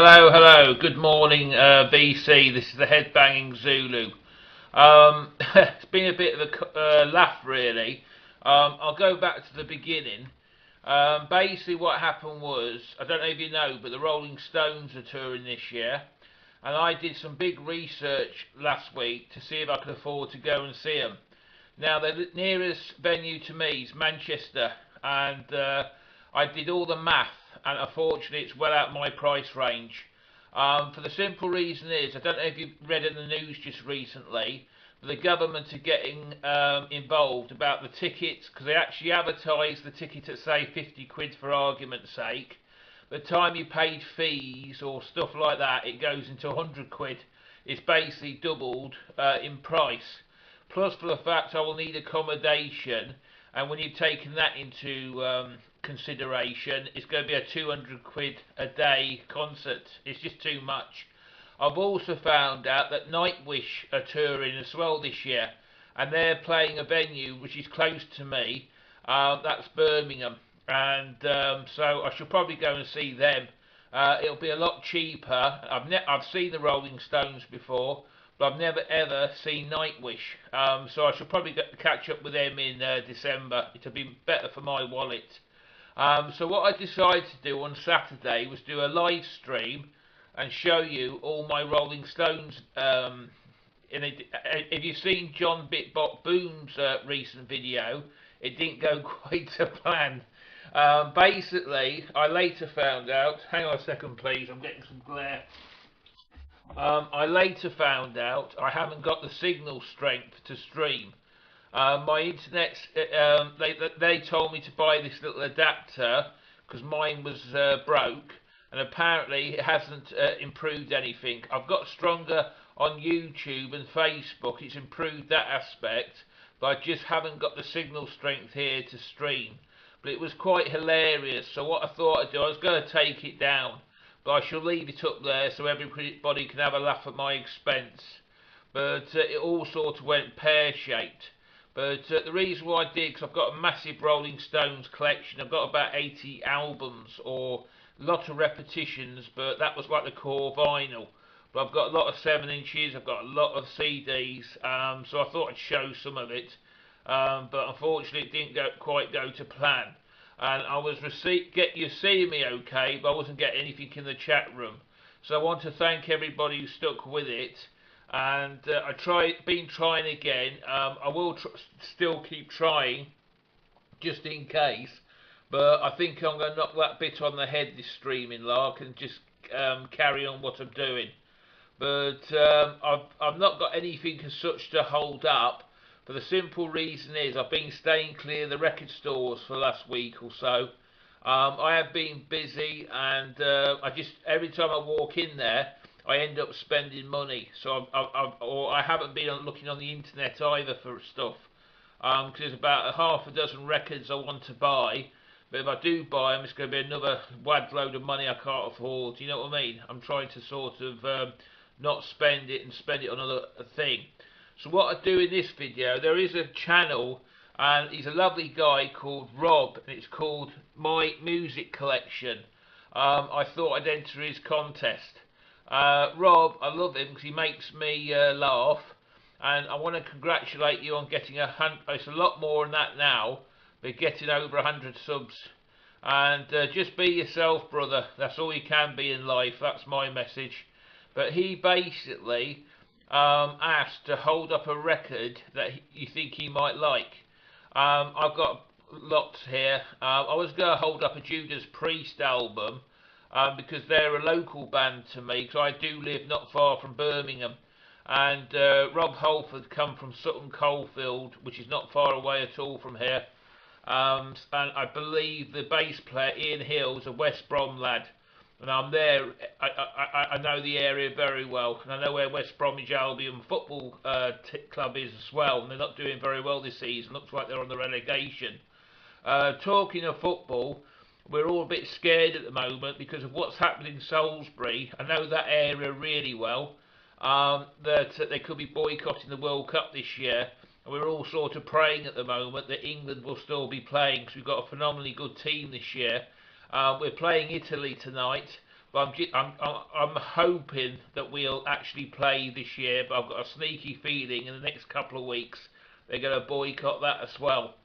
Hello. Good morning, VC. This is the Headbanging Zulu. It's been a bit of a laugh, really. I'll go back to the beginning. Basically, what happened was, I don't know if you know, but the Rolling Stones are touring this year, and I did some big research last week to see if I could afford to go and see them. Now, the nearest venue to me is Manchester, and I did all the math, and unfortunately, it's well out my price range. For the simple reason is, I don't know if you've read in the news just recently, but the government are getting involved about the tickets, because they actually advertise the ticket at, say, 50 quid for argument's sake. By the time you paid fees or stuff like that, it goes into 100 quid. It's basically doubled in price. Plus, for the fact I will need accommodation, and when you've taken that into consideration, it's going to be a 200 quid a day concert. It's just too much. I've also found out that Nightwish are touring as well this year, and they're playing a venue which is close to me. That's Birmingham, and so I should probably go and see them. It'll be a lot cheaper. I've seen the Rolling Stones before, but I've never ever seen Nightwish. So I should probably catch up with them in December. It'll be better for my wallet. So what I decided to do on Saturday was do a live stream and show you all my Rolling Stones. If you've seen John Bitbot Boom's recent video, it didn't go quite to plan. Basically, I later found out. Hang on a second, please. I'm getting some glare. I later found out I haven't got the signal strength to stream. My internet, they told me to buy this little adapter because mine was broke, and apparently it hasn't improved anything. I've got stronger on YouTube and Facebook, it's improved that aspect, but I just haven't got the signal strength here to stream. But it was quite hilarious, so what I thought I'd do, I was going to take it down, but I shall leave it up there so everybody can have a laugh at my expense. But it all sort of went pear-shaped. But the reason why I did, because I've got a massive Rolling Stones collection. I've got about 80 albums, or a lot of repetitions, but that was like the core vinyl. But I've got a lot of 7 inches, I've got a lot of CDs, so I thought I'd show some of it. But unfortunately it didn't quite go to plan. And I was you seeing me okay, but I wasn't getting anything in the chat room. So I want to thank everybody who stuck with it. And been trying again. I will still keep trying, just in case. But I think I'm going to knock that bit on the head, this streaming lark, and just carry on what I'm doing. But I've not got anything as such to hold up. For the simple reason is I've been staying clear of the record stores for the last week or so. I have been busy, and I just every time I walk in there, I end up spending money. So I haven't been looking on the internet either for stuff. Because there's about a half a dozen records I want to buy. But if I do buy them, it's going to be another wad load of money I can't afford. Do you know what I mean? I'm trying to sort of not spend it and spend it on another thing. So what I do in this video, there is a channel, and he's a lovely guy called Rob, and it's called My Music Collection. I thought I'd enter his contest. Rob, I love him because he makes me laugh, and I want to congratulate you on getting it's a lot more than that now, but getting over 100 subs. And just be yourself, brother. That's all you can be in life. That's my message. But he basically asked to hold up a record that you think he might like. I've got lots here. I was going to hold up a Judas Priest album, because they're a local band to me, because I do live not far from Birmingham. And Rob Holford come from Sutton Coldfield, which is not far away at all from here. And I believe the bass player Ian Hill's a West Brom lad. And I'm there, I know the area very well, and I know where West Bromwich Albion football club is as well, and they're not doing very well this season. Looks like they're on the relegation. Talking of football, we're all a bit scared at the moment because of what's happening in Salisbury. I know that area really well, that they could be boycotting the World Cup this year. And we're all sort of praying at the moment that England will still be playing, because we've got a phenomenally good team this year. We're playing Italy tonight, But I'm hoping that we'll actually play this year. But I've got a sneaky feeling in the next couple of weeks they're going to boycott that as well.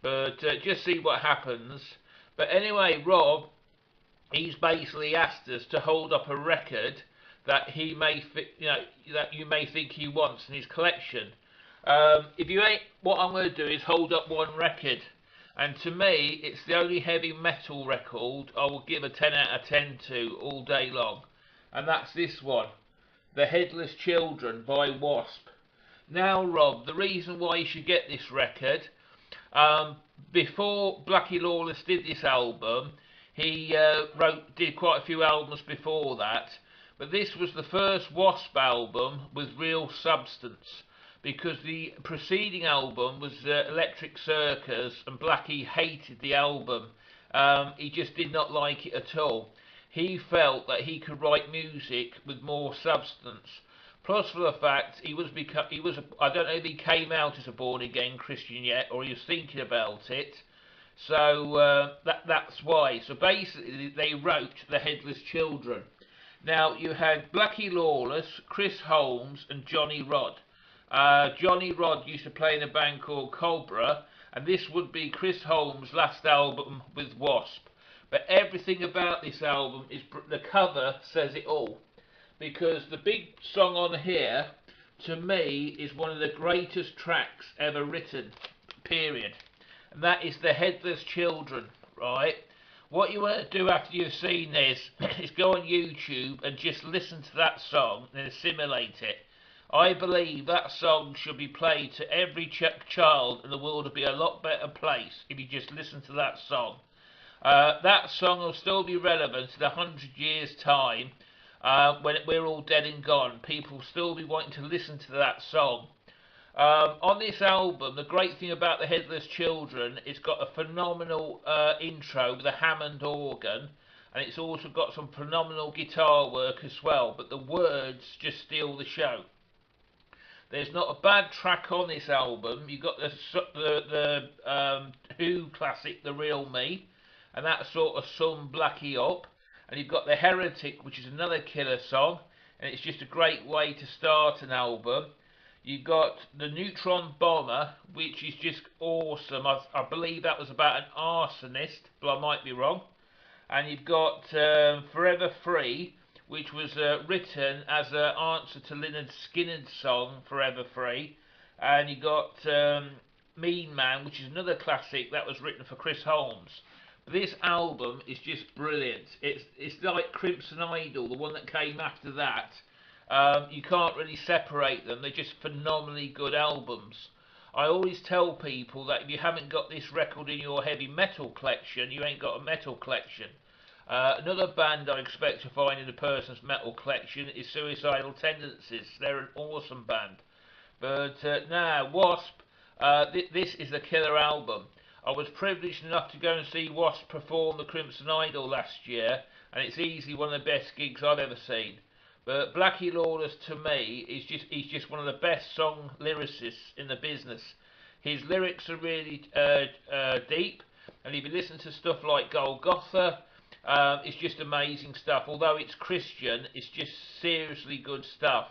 But just see what happens. But anyway, Rob, he's basically asked us to hold up a record that he may, that you may think he wants in his collection. If you ain't, what I'm going to do is hold up one record, and to me, it's the only heavy metal record I will give a 10 out of 10 to all day long, and that's this one, The Headless Children by Wasp. Now, Rob, the reason why you should get this record, um, before Blackie Lawless did this album, he did quite a few albums before that, but this was the first Wasp album with real substance, because the preceding album was Electric Circus, and Blackie hated the album. He just did not like it at all. He felt that he could write music with more substance. Plus, for the fact I don't know if he came out as a born again Christian yet, or he was thinking about it. So that's why. So basically, they wrote The Headless Children. Now you had Blackie Lawless, Chris Holmes, and Johnny Rod. Johnny Rod used to play in a band called Cobra, and this would be Chris Holmes' last album with Wasp. But everything about this album is the cover says it all, because the big song on here, to me, is one of the greatest tracks ever written. Period. And that is The Headless Children, right? What you want to do after you've seen this is go on YouTube and just listen to that song and assimilate it. I believe that song should be played to every child, and the world would be a lot better place if you just listen to that song. That song will still be relevant in 100 years' time, when we're all dead and gone. People will still be wanting to listen to that song. On this album, the great thing about The Headless Children, it's got a phenomenal intro with a Hammond organ, and it's also got some phenomenal guitar work as well, but the words just steal the show. There's not a bad track on this album. You've got the Who classic, The Real Me, and that sort of sum Blackie up. And you've got The Heretic, which is another killer song, and it's just a great way to start an album. You've got The Neutron Bomber, which is just awesome. I believe that was about an arsonist, but I might be wrong. And you've got Forever Free, which was written as an answer to Lynyrd Skynyrd's song Forever Free. And you got Mean Man, which is another classic that was written for Chris Holmes. But this album is just brilliant. It's like Crimson Idol, the one that came after that. You can't really separate them. They're just phenomenally good albums. I always tell people that if you haven't got this record in your heavy metal collection, you ain't got a metal collection. Another band I expect to find in a person's metal collection is Suicidal Tendencies. They're an awesome band. But now, Wasp, this is a killer album. I was privileged enough to go and see Wasp perform the Crimson Idol last year, and it's easily one of the best gigs I've ever seen. But Blackie Lawless, to me, he's just one of the best song lyricists in the business. His lyrics are really deep, and if you listen to stuff like Golgotha, it's just amazing stuff. Although it's Christian, it's just seriously good stuff.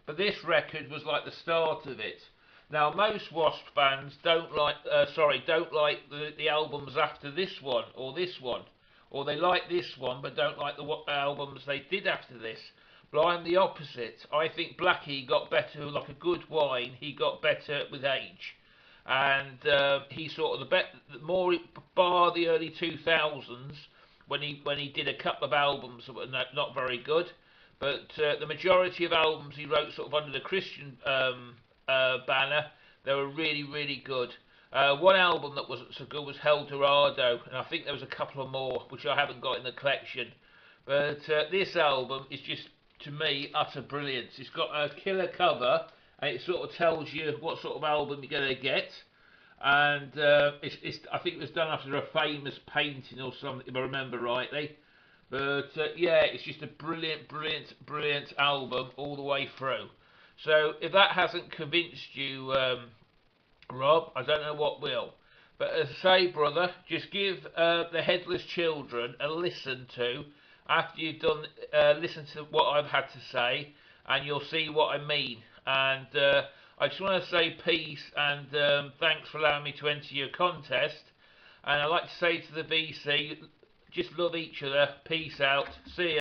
But this record was like the start of it. Now, most Wasp fans don't like the albums after this one, or they like this one but don't like the albums they did after this. But I'm the opposite. I think Blackie got better like a good wine. He got better with age, and he sort of more bar the early 2000s when he did a couple of albums that were not very good. But the majority of albums he wrote sort of under the Christian banner, they were really, really good. One album that wasn't so good was El Dorado, and I think there was a couple of more which I haven't got in the collection. But this album is just, to me, utter brilliance. It's got a killer cover, and it sort of tells you what sort of album you're going to get. And I think it was done after a famous painting or something, if I remember rightly. But yeah, it's just a brilliant, brilliant, brilliant album all the way through. So if that hasn't convinced you, Rob, I don't know what will. But as I say, brother, just give The Headless Children a listen to, after you've done listen to what I've had to say, and you'll see what I mean. And I just want to say peace and thanks for allowing me to enter your contest. And I'd like to say to the VC, just love each other. Peace out. See ya.